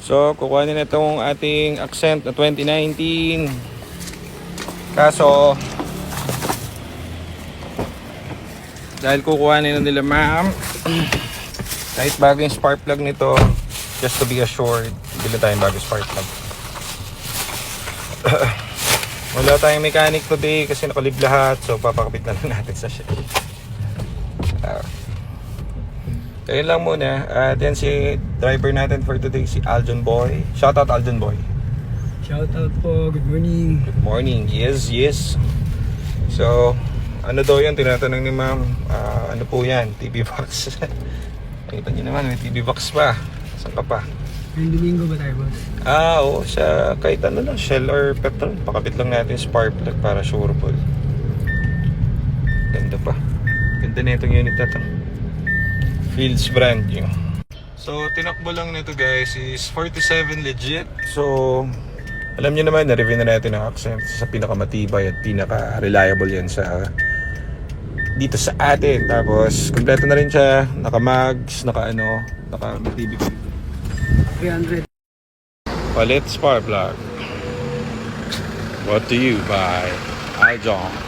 So, kukuha na itong ating Accent na 2019. Kaso, dahil kukuha nila ma'am, kahit bago yung spark plug nito, just to be assured, bili tayong bago spark plug. Wala tayong mechanic today kasi nakalib lahat, so papakapit na lang natin sa shed. Ayun lang muna. Then si driver natin for today, si Aljon Boy. Shoutout Aljon Boy. Shoutout po, good morning. Good morning. Yes. So, ano daw yun? Tinatanong ni ma'am. Ano po yan? TV box. Nakita nyo naman, may TV box pa. Saan ka pa? Ngayong Domingo ba tayo, boss? Oo. Sa kahit ano lang, Shell or petrol. Pakabit lang natin spark plug para sureable. Ganda pa. Ganda na itong unit na ito. Fields brand new. So, tinakbo lang nito guys is 47 legit. So, alam niyo naman, na-review na natin ang Accent sa pinakamatibay at pinaka-reliable yan sa dito sa atin. Tapos, kompleto na rin siya. Naka-mags, naka-TV. 300. Palit spark plug. What do you buy? Aljon.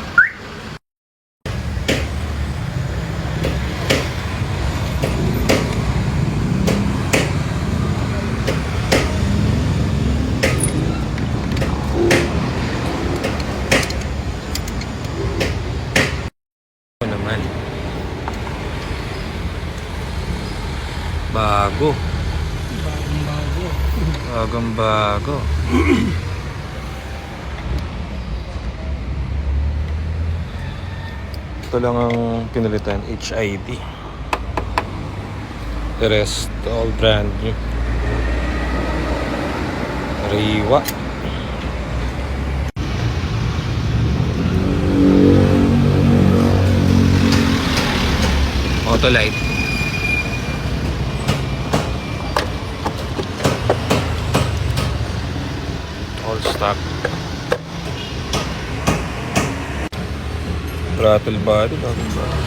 Bago. Bagong bago. Ito lang ang pinalitan, HID. The rest, all brand new. Riwa. Autolite. All stock. Throttle body, bagong body.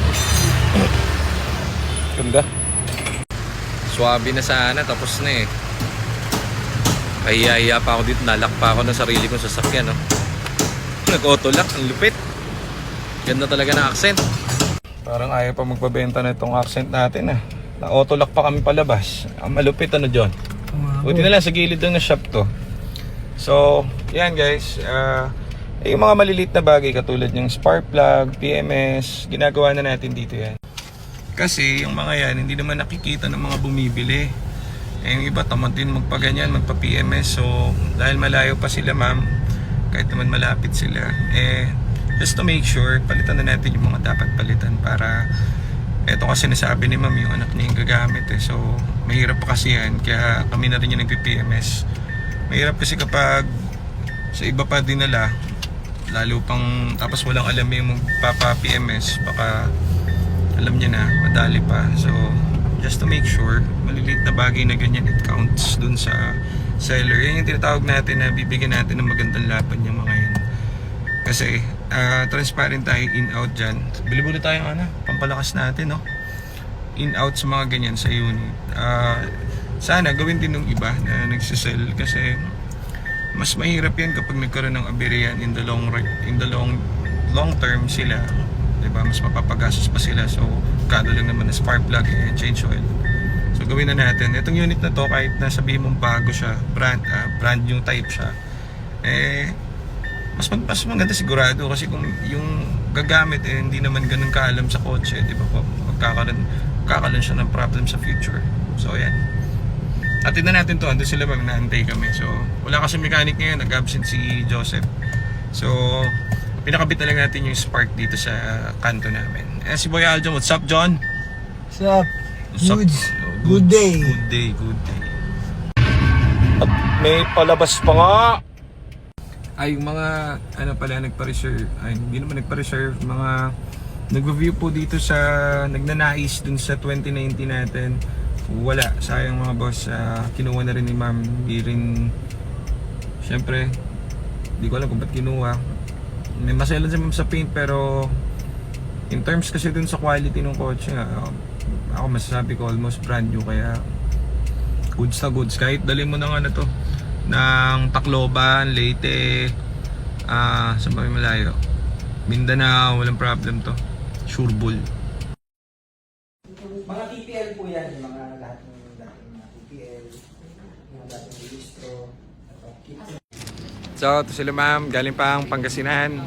Ganda. Swabe na sana, tapos na eh. Kaya pa ako dito, nalak pa ako ng sarili kong sasakyan, no? Nag-auto lock, ang lupit. Ganda talaga ng Accent. Parang ayaw pa magbabenta na itong Accent natin, ah. Na-auto lock pa kami palabas. Ang malupit, ano, John? Buti na lang sa gilid ng shop to. So, yan guys. Yung mga maliliit na bagay katulad ng spark plug, PMS, ginagawa na natin dito yan. Kasi yung mga yan, hindi naman nakikita ng mga bumibili. Yung iba, tamad din magpaganyan, magpa-PMS. So, dahil malayo pa sila ma'am, kahit naman malapit sila, just to make sure, palitan na natin yung mga dapat palitan para, eto kasi nasabi ni ma'am, yung anak niya yung gagamit eh. So, mahirap pa kasi yan, kaya kami na rin yung nagpi-PMS. Mahirap kasi kapag sa iba pa dinala, lalo pang tapos walang alam yung magpapa-PMS, baka alam niya na, madali pa. So, just to make sure, maliliit na bagay na ganyan, it counts dun sa seller. Yan yung tinatawag natin na bibigyan natin ng magandang laban yung mga yun. Kasi, transparent tayo in-out dyan. Bili-bili tayong pampalakas natin, no? In-out sa mga ganyan sa unit. Sana gawin din ng iba na nagsisell kasi mas mahirap yan kapag nagkaroon ng aberyan in the long term sila, diba? Mas mapapagastos pa sila. So kado lang naman na spark plug change oil. So gawin na natin itong unit na to, kahit na sabihin mong bago siya, brand new type siya, mas maganda sigurado kasi kung yung gagamit hindi naman ganun kaalam sa kotse, diba po, magkakaroon siya ng problem sa future. So yan. Atin na natin to, ando sila pag naantay kami. So, wala kasi mechanic ngayon, nag-absent si Joseph. So, pinakabit na lang natin yung spark dito sa kanto namin. Si Boy Aljon, what's up, John? What's up? Good day. Good day. At may palabas pa nga. Ay, yung mga, nagpa-reserve. Ay, hindi naman nagpa-reserve. Mga, nag-review po dito sa, nagnanais dun sa 2019 natin. Wala, sayang mga boss. Kinuha na rin ni ma'am. Hindi rin, syempre, hindi ko alam kung ba't kinuha. May maselan si ma'am sa paint, pero in terms kasi dun sa quality ng kotse, ako masasabi ko almost brand new. Kaya Goods na goods. Kahit dali mo ng ano to, ng Tacloban, Leyte, saan ba may malayo? Mindanao, walang problem to. Sureball. Mga TPL po yan, yung mga lahat ng dating mga TPL, yung dating registro, So, ito sila ma'am, galing pang Pangasinan.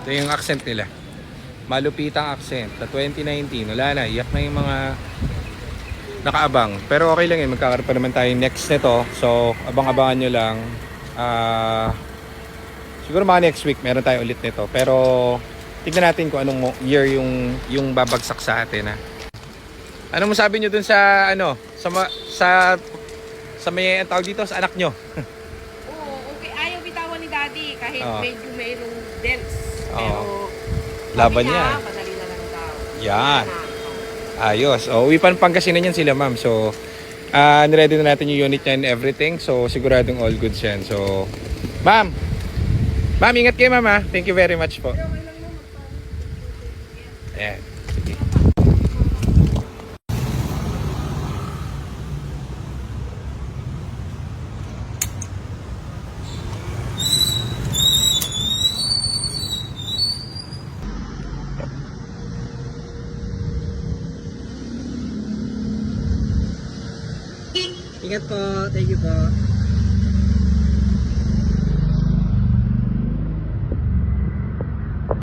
Ito yung accent nila. Malupitang accent. Na 2019, wala na, iyak na yung mga nakaabang. Pero okay lang yun, magkakaroon pa naman tayo next nito. So, abang-abangan nyo lang. Siguro mga next week, meron tayo ulit nito. Pero, tignan natin kung anong year yung babagsak sa atin. Ha? Ano mo sabi nyo dun sa, ano, sa may tawag dito, sa anak nyo? Oo, okay. Ayaw bitawan ni Daddy kahit Oo. medyo mayroong dents. Pero, Oo. Laban sabi niya. niya, madali na lang daw. Yan. Na. Ayos. O, uwi pa ng Pangasinan yan sila, ma'am. So, niready na natin yung unit niya and everything. So, siguradong all goods yan. So, ma'am. Ma'am, ingat kayo, ma'am, ha? Thank you very much po. Ayan. Sige. Ingat po, thank you po.